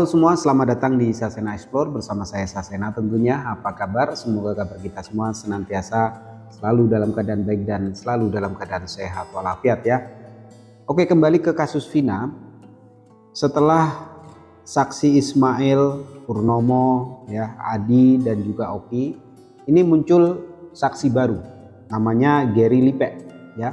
Halo semua, selamat datang di Sasena Explore bersama saya Sasena tentunya. Apa kabar? Semoga kabar kita semua senantiasa selalu dalam keadaan baik dan selalu dalam keadaan sehat walafiat ya. Oke, kembali ke kasus Vina. Setelah saksi Ismail, Purnomo, ya, Adi dan juga Oki, ini muncul saksi baru namanya Gary Lipe ya.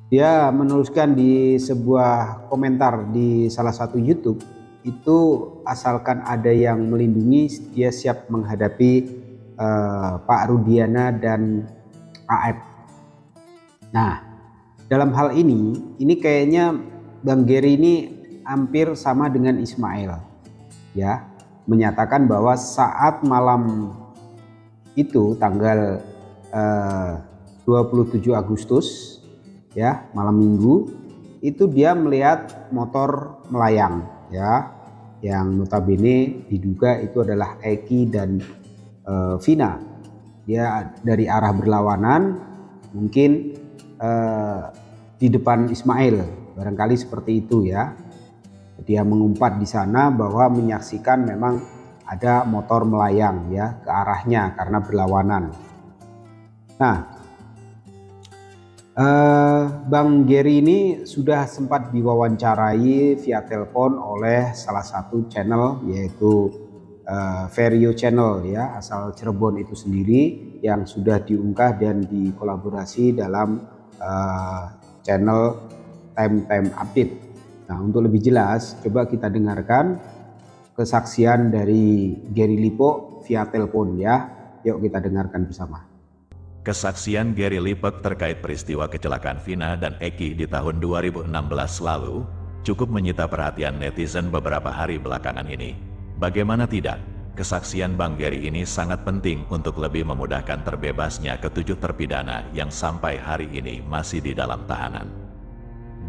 Dia menuliskan di sebuah komentar di salah satu YouTube, itu asalkan ada yang melindungi, dia siap menghadapi Pak Rudiana dan AF. Nah, dalam hal ini kayaknya Bang Gary ini hampir sama dengan Ismail ya, menyatakan bahwa saat malam itu tanggal 27 Agustus ya, malam Minggu, itu dia melihat motor melayang ya, yang notabene diduga itu adalah Eki dan Vina. Dia dari arah berlawanan, mungkin di depan Ismail, barangkali seperti itu ya. Dia mengumpat di sana bahwa menyaksikan memang ada motor melayang ya ke arahnya karena berlawanan. Nah, Bang Gary ini sudah sempat diwawancarai via telepon oleh salah satu channel, yaitu Vario Channel ya, asal Cirebon itu sendiri, yang sudah diunggah dan dikolaborasi dalam channel Time Update. Nah, untuk lebih jelas coba kita dengarkan kesaksian dari Gary Lipo via telepon ya. Yuk kita dengarkan bersama. Kesaksian Gary Lipe terkait peristiwa kecelakaan Vina dan Eki di tahun 2016 lalu cukup menyita perhatian netizen beberapa hari belakangan ini. Bagaimana tidak, kesaksian Bang Gary ini sangat penting untuk lebih memudahkan terbebasnya ketujuh terpidana yang sampai hari ini masih di dalam tahanan.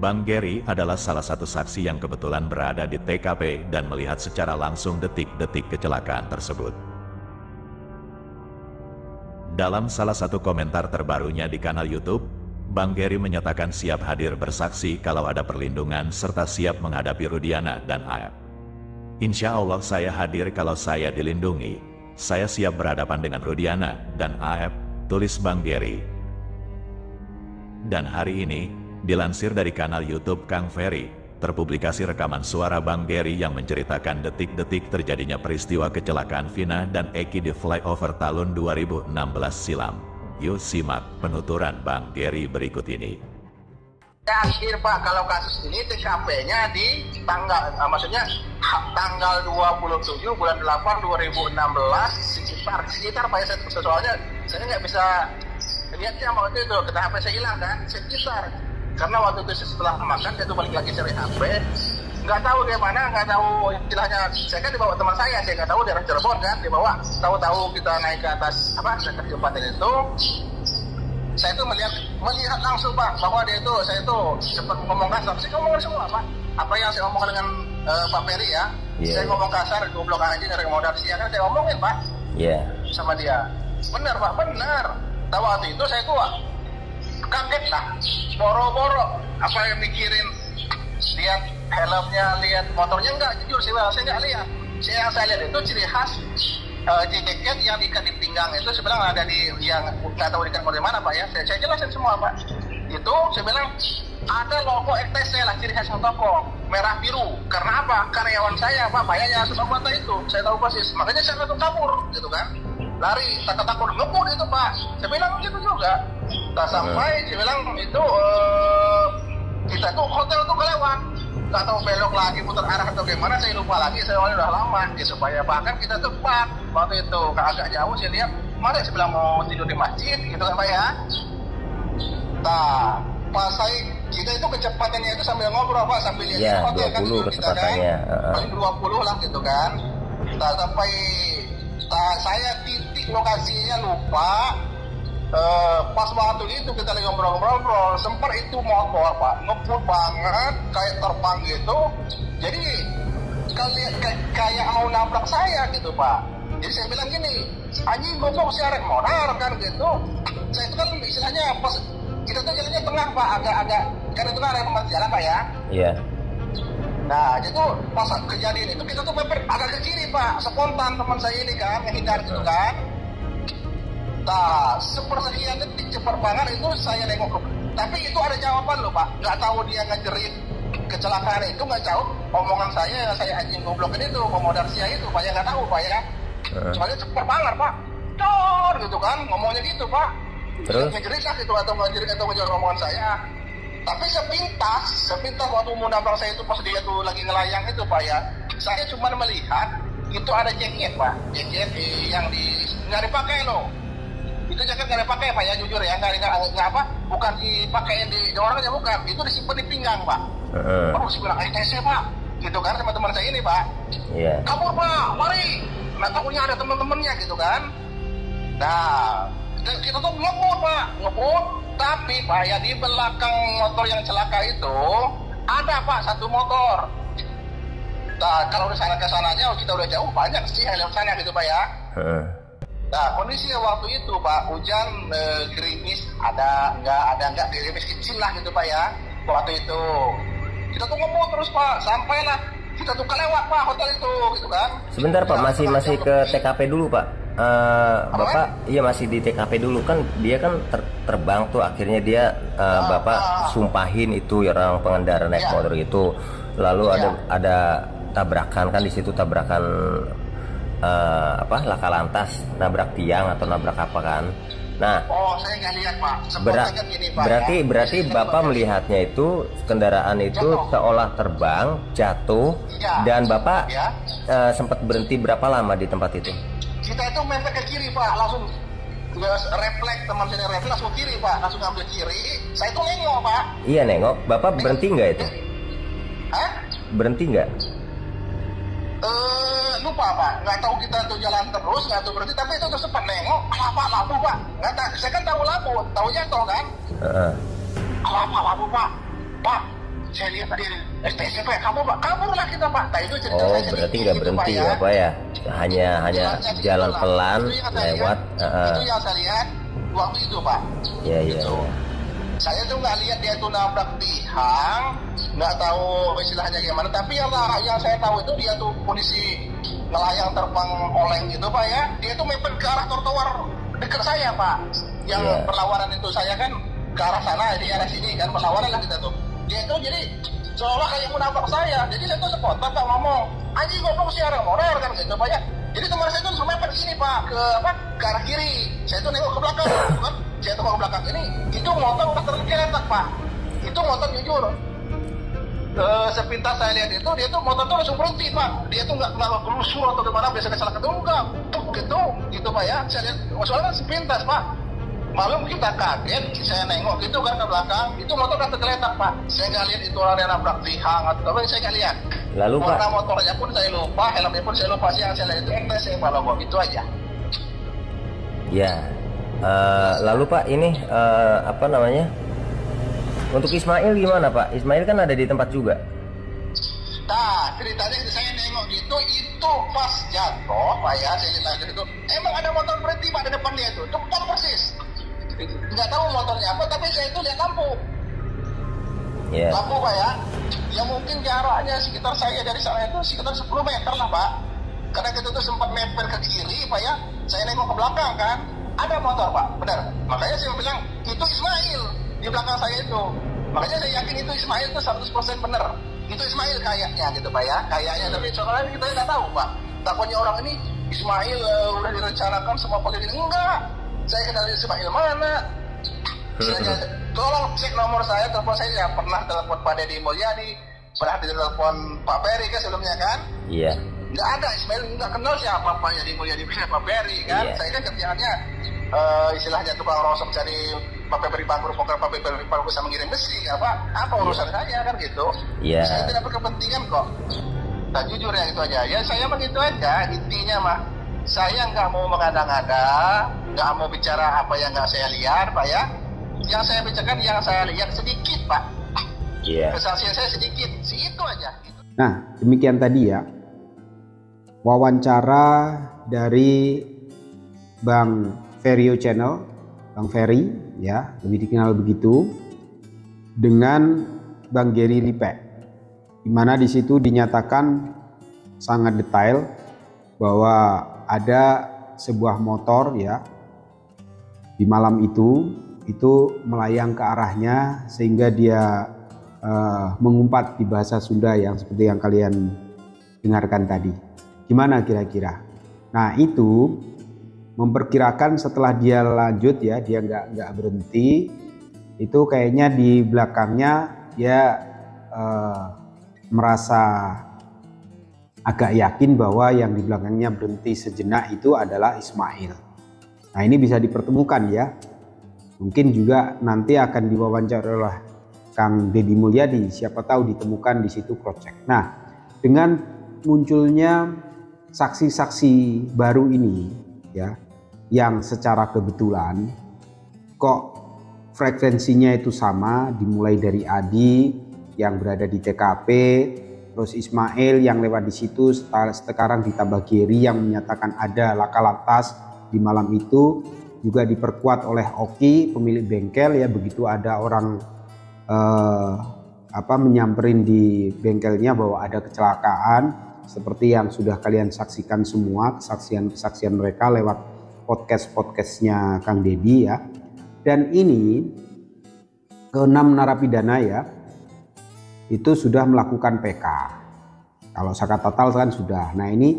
Bang Gary adalah salah satu saksi yang kebetulan berada di TKP dan melihat secara langsung detik-detik kecelakaan tersebut. Dalam salah satu komentar terbarunya di kanal YouTube, Bang Gary menyatakan siap hadir bersaksi kalau ada perlindungan serta siap menghadapi Rudiana dan AF. Insya Allah saya hadir kalau saya dilindungi. Saya siap berhadapan dengan Rudiana dan AF, tulis Bang Gary. Dan hari ini, dilansir dari kanal YouTube Kang Ferry, terpublikasi rekaman suara Bang Gary yang menceritakan detik-detik terjadinya peristiwa kecelakaan Vina dan Eki di flyover tahun 2016 silam. Yuk simak penuturan Bang Gary berikut ini. Akhir Pak, kalau kasus ini TKP-nya di tanggal 27 bulan 8 2016 sekitar Pak ya, soalnya saya nggak bisa lihatnya waktu itu, kita HP saya hilang kan, sekitar. Karena waktu itu setelah makan dia tuh balik lagi cari HP, nggak tahu dia mana, nggak tahu istilahnya. Saya kan dibawa teman saya nggak tahu daerah Cirebon kan, dibawa. Tahu-tahu kita naik ke atas dekat jembatan itu, saya tuh melihat langsung Pak bahwa dia itu, saya itu sempat ngomong kasar. Saya ngomong semua Pak, apa yang saya ngomong dengan Pak Ferry ya, saya ngomong kasar, goblok aja dari modal siang kan saya ngomongin Pak, sama dia. Benar Pak, benar. Tahu waktu itu saya tuh kaget lah, boro-boro apa yang mikirin, lihat helmnya, lihat motornya, enggak, jujur saya enggak lihat. Yang saya lihat itu ciri khas jaket yang diikat di pinggang itu sebenarnya ada di yang nggak tahu diikat dari mana Pak ya. Saya jelasin semua Pak. Itu saya bilang ada logo ETC lah, ciri khas toko merah biru. Karena apa? Karyawan saya Pak, bayarnya sebab mata itu saya tahu persis. Makanya saya langsung kabur gitu kan. Lari, takut ngebut itu Pak. Saya bilang gitu juga. Tak sampai, saya bilang itu kita tuh hotel tuh kelewat. Gak tahu belok lagi, putar arah atau gimana, saya lupa lagi. Saya udah lama, ya, supaya bahkan kita tuh Pak, waktu itu agak jauh saya lihat. Kemarin saya bilang mau tidur di masjid, gitu kan Pak ya. Nah, pas kita itu kecepatannya itu sambil ngobrol Pak, sambil lihat hotel 20 kan, kecepatannya. Paling 20 lah gitu kan. Tak sampai saya titik lokasinya lupa. Pas waktu itu kita lagi ngobrol-ngobrol, sempat itu motor Pak ngebut banget kayak terbang gitu. Jadi kayak mau nabrak saya gitu Pak. Jadi saya bilang gini, anjing goblok siaran motor kan gitu. Saya itu kan istilahnya pas kita tuh jalannya tengah Pak, agak kan itu kan ada pembatas jalan Pak ya. Iya. Nah, itu pas kejadian itu kita tuh mepet agak ke kiri Pak, spontan teman saya ini kan, yang hindar gitu kan. Nah, sepersekian detik cepat itu saya nengok, tapi itu ada jawaban loh Pak, nggak tahu dia ngejerit kecelakaan itu, nggak tahu omongan saya anjing goblok ini tuh, pemodal sia itu Pak, ya nggak tahu Pak ya. Soalnya cepat banget Pak, dor gitu kan, ngomongnya gitu Pak. Terus ngejerit lah gitu atau ngejerit atau ngejual omongan saya. Tapi sepintas waktu mau nabrak saya itu pas dia tuh lagi ngelayang itu Pak ya, saya cuma melihat itu ada jaket Pak, jaket yang nggak dipakai loh. Itu jaket nggak dipakai Pak ya, jujur ya, nggak apa, bukan dipakai di orangnya, bukan, itu disimpan di pinggang Pak. Baru saya bilang TC Pak, gitu kan sama teman saya ini Pak. Kabur Pak, mari. Nah takutnya ada teman-temannya gitu kan. Nah kita tuh ngebut Pak, tapi Pak ya di belakang motor yang celaka itu ada Pak satu motor. Nah kalau di sana ke sananya kita udah jauh, banyak sih yang lewat sana gitu Pak ya. Nah kondisi waktu itu Pak, hujan gerimis, ada nggak gerimis kecil lah gitu Pak ya. Waktu itu kita tuh ngebut terus Pak, sampailah kita tuh kelewat Pak hotel itu gitu kan. Sebentar Pak, masih ke TKP dulu Pak. Bapak iya masih di TKP dulu kan, dia kan terbang tuh, akhirnya dia Bapak sumpahin itu orang pengendara naik motor itu, lalu ada tabrakan kan di situ, tabrakan laka lantas, nabrak tiang atau nabrak apa kan. Nah, saya nggak lihat Pak. Berarti Bapak melihatnya itu kendaraan itu seolah terbang, jatuh, dan Bapak sempat berhenti berapa lama di tempat itu? Kita itu mepet ke kiri Pak, langsung refleks, teman saya refleks langsung kiri Pak, langsung ambil kiri. Saya itu nengok Pak. Iya nengok. Bapak berhenti nggak itu? Berhenti nggak? Lupa Pak, nggak tahu kita tuh jalan terus, nggak tahu berhenti, tapi itu tuh sempat nengok, lampu Pak, nggak tahu, saya kan tahu lampu, tahu jatuh kan? Lampu Pak, saya lihat tadi STC Pak, kabur lah kita Pak. Nah itu cerita saya berarti nggak berhenti ya Pak ya? Hanya jalan pelan lewat. Itu yang saya lihat waktu itu Pak. Iya. Saya tuh nggak lihat dia tuh nabrak tiang, nggak tahu istilahnya gimana. Tapi yang saya tahu itu dia tuh kondisi ngelayang terbang oleng gitu Pak ya. Dia tuh mepet ke arah trotoar dekat saya Pak. Yang perlawanan itu saya kan ke arah sana, di arah sini kan perlawanan lah kita tuh. Dia tuh jadi seolah kayak mau nabrak saya. Jadi saya tuh spontan Pak ngomong, anjing goblok sih arah motor kan gitu Pak ya. Jadi teman saya tuh mepet sini Pak ke arah kiri. Saya tuh nengok ke belakang kan. Saya tengok ke belakang ini, itu motor udah tergeletak Pak. Itu motor jujur. Sepintas saya lihat itu, dia tuh motor tuh langsung berhenti Pak. Dia tuh nggak gelusur atau gimana, biasa kecelakaan tuh enggak. Tuh gitu Pak ya. Saya lihat, soalnya kan sepintas Pak. Malum kita kaget, saya nengok gitu kan ke belakang, itu motor udah tergeletak Pak. Saya nggak lihat itu orang yang nabrak tiang atau apa, saya nggak lihat. Lalu Pak, warna motornya pun saya lupa, helmnya pun saya lupa. Yang saya lihat itu MTC Pak logo, itu aja. Ya. Lalu Pak ini apa namanya, untuk Ismail gimana Pak? Ismail kan ada di tempat juga. Nah ceritanya saya nengok gitu, itu pas jatuh Pak ya, saya lihat itu emang ada motor berhenti Pak di depan dia itu tepat persis. Nggak tahu motornya apa, tapi saya itu lihat lampu. Lampu Pak ya, yang mungkin jaraknya sekitar saya dari sana itu sekitar 10 meter lah Pak. Karena kita tuh sempat mepet ke kiri Pak ya, saya nengok ke belakang kan, ada motor Pak, benar. Makanya saya bilang itu Ismail di belakang saya itu. Makanya saya yakin itu Ismail itu 100% benar. Itu Ismail kayaknya gitu Pak ya, kayaknya. Tapi soalnya kita nggak tahu Pak. Takutnya orang ini Ismail udah direncanakan semua politik. Enggak, saya kenal Ismail mana. Tolong cek nomor saya, telepon saya yang pernah telepon Pak Deddy Mulyadi, pernah ditelepon Pak Peri kan sebelumnya kan? Iya. Nggak ada, Ismail nggak kenal siapa Pak Deddy Mulyadi, Pak Peri kan? Saya kan kerjaannya istilahnya tukang rosok cari Pak Peri Bangkur, pokoknya Pak Peri Bangkur bisa mengirim besi, apa urusan saya kan gitu? Iya. Saya tidak berkepentingan kok. Nah jujur ya itu aja. Ya saya begitu aja, intinya mah saya nggak mau mengada-ngada, nggak mau bicara apa yang nggak saya lihat Pak ya. Yang saya bicarakan yang saya lihat sedikit Pak. Kesaksian saya sedikit, itu aja. Nah demikian tadi ya wawancara dari Bang Ferio Channel, Bang Ferry ya, lebih dikenal begitu, dengan Bang Gary Lipek. di mana di situ dinyatakan sangat detail bahwa ada sebuah motor ya di malam itu melayang ke arahnya sehingga dia mengumpat di bahasa Sunda yang seperti yang kalian dengarkan tadi. Gimana kira-kira? Nah, itu memperkirakan setelah dia lanjut ya, dia nggak berhenti, itu kayaknya di belakangnya dia merasa agak yakin bahwa yang di belakangnya berhenti sejenak itu adalah Ismail. Nah, ini bisa dipertemukan ya. Mungkin juga nanti akan diwawancara oleh Kang Deddy Mulyadi, siapa tahu ditemukan di situ cross check. Nah, dengan munculnya saksi-saksi baru ini ya, yang secara kebetulan kok frekuensinya itu sama, dimulai dari Adi yang berada di TKP, terus Ismail yang lewat di situ, sekarang ditambah Geri yang menyatakan ada laka lantas di malam itu, juga diperkuat oleh Oki pemilik bengkel ya, begitu ada orang menyamperin di bengkelnya bahwa ada kecelakaan seperti yang sudah kalian saksikan semua, kesaksian mereka lewat podcastnya Kang Deddy ya. Dan ini ke-6 narapidana ya, itu sudah melakukan PK. Kalau Sakat Tatal kan sudah. Nah, ini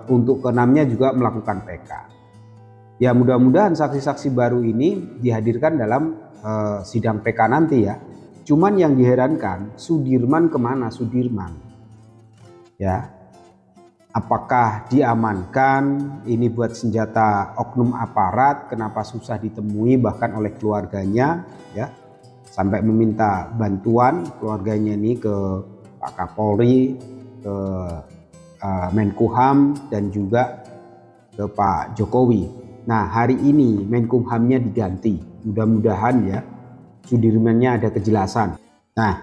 untuk ke-6-nya juga melakukan PK. Ya, mudah-mudahan saksi-saksi baru ini dihadirkan dalam sidang PK nanti ya. Cuman yang diherankan, Sudirman kemana Sudirman? Ya, apakah diamankan? Ini buat senjata oknum aparat, kenapa susah ditemui bahkan oleh keluarganya ya, sampai meminta bantuan keluarganya ini ke Pak Kapolri, ke Menkumham dan juga ke Pak Jokowi. Nah, hari ini Menkumhamnya diganti. Mudah-mudahan ya Sudirmannya ada kejelasan. Nah,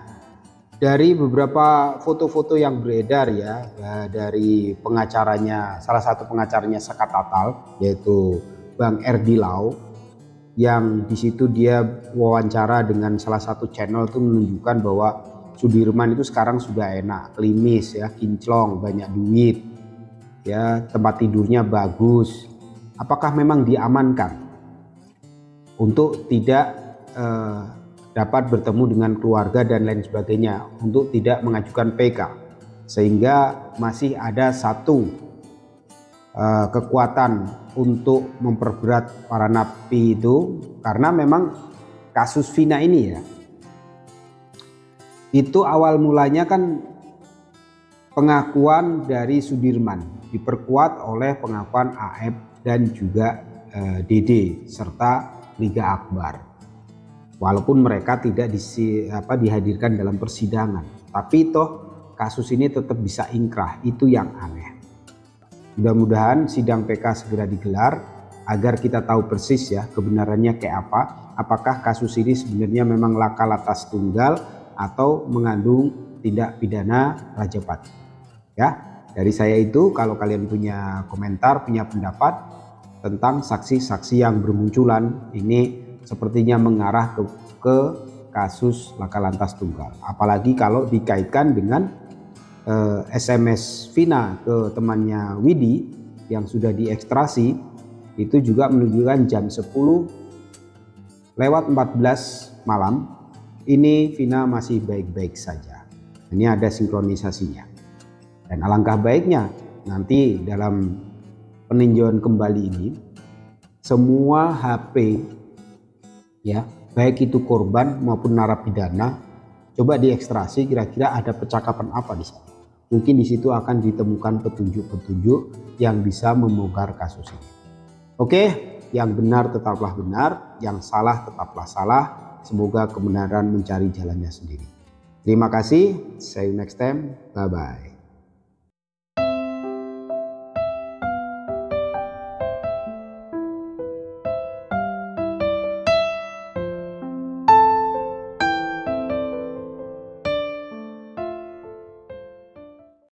dari beberapa foto-foto yang beredar ya, dari pengacaranya, salah satu pengacaranya Sakat Tatal yaitu Bang Erdi Lau, yang di situ dia wawancara dengan salah satu channel itu menunjukkan bahwa Sudirman itu sekarang sudah enak, klimis ya, kinclong, banyak duit ya, tempat tidurnya bagus. Apakah memang diamankan untuk tidak dapat bertemu dengan keluarga dan lain sebagainya, untuk tidak mengajukan PK, sehingga masih ada satu kekuatan untuk memperberat para napi itu, karena memang kasus Vina ini ya, itu awal mulanya kan pengakuan dari Sudirman diperkuat oleh pengakuan AF dan juga DD serta Liga Akbar. Walaupun mereka tidak dihadirkan dalam persidangan, tapi toh kasus ini tetap bisa ingkrah, itu yang aneh. Mudah-mudahan sidang PK segera digelar agar kita tahu persis ya kebenarannya kayak apa. Apakah kasus ini sebenarnya memang laka lantas tunggal atau mengandung tindak pidana rajapati. Ya, dari saya itu, kalau kalian punya komentar, punya pendapat tentang saksi-saksi yang bermunculan ini sepertinya mengarah ke kasus laka lantas tunggal. Apalagi kalau dikaitkan dengan SMS Vina ke temannya Widi yang sudah diekstrasi, itu juga menunjukkan jam 10:14 malam ini Vina masih baik-baik saja. Ini ada sinkronisasinya. Dan alangkah baiknya nanti dalam peninjauan kembali ini semua HP ya, baik itu korban maupun narapidana, coba diekstrasi, kira-kira ada percakapan apa di sana. Mungkin di situ akan ditemukan petunjuk-petunjuk yang bisa membongkar kasus ini. Oke, yang benar tetaplah benar, yang salah tetaplah salah. Semoga kebenaran mencari jalannya sendiri. Terima kasih, see you next time, bye-bye.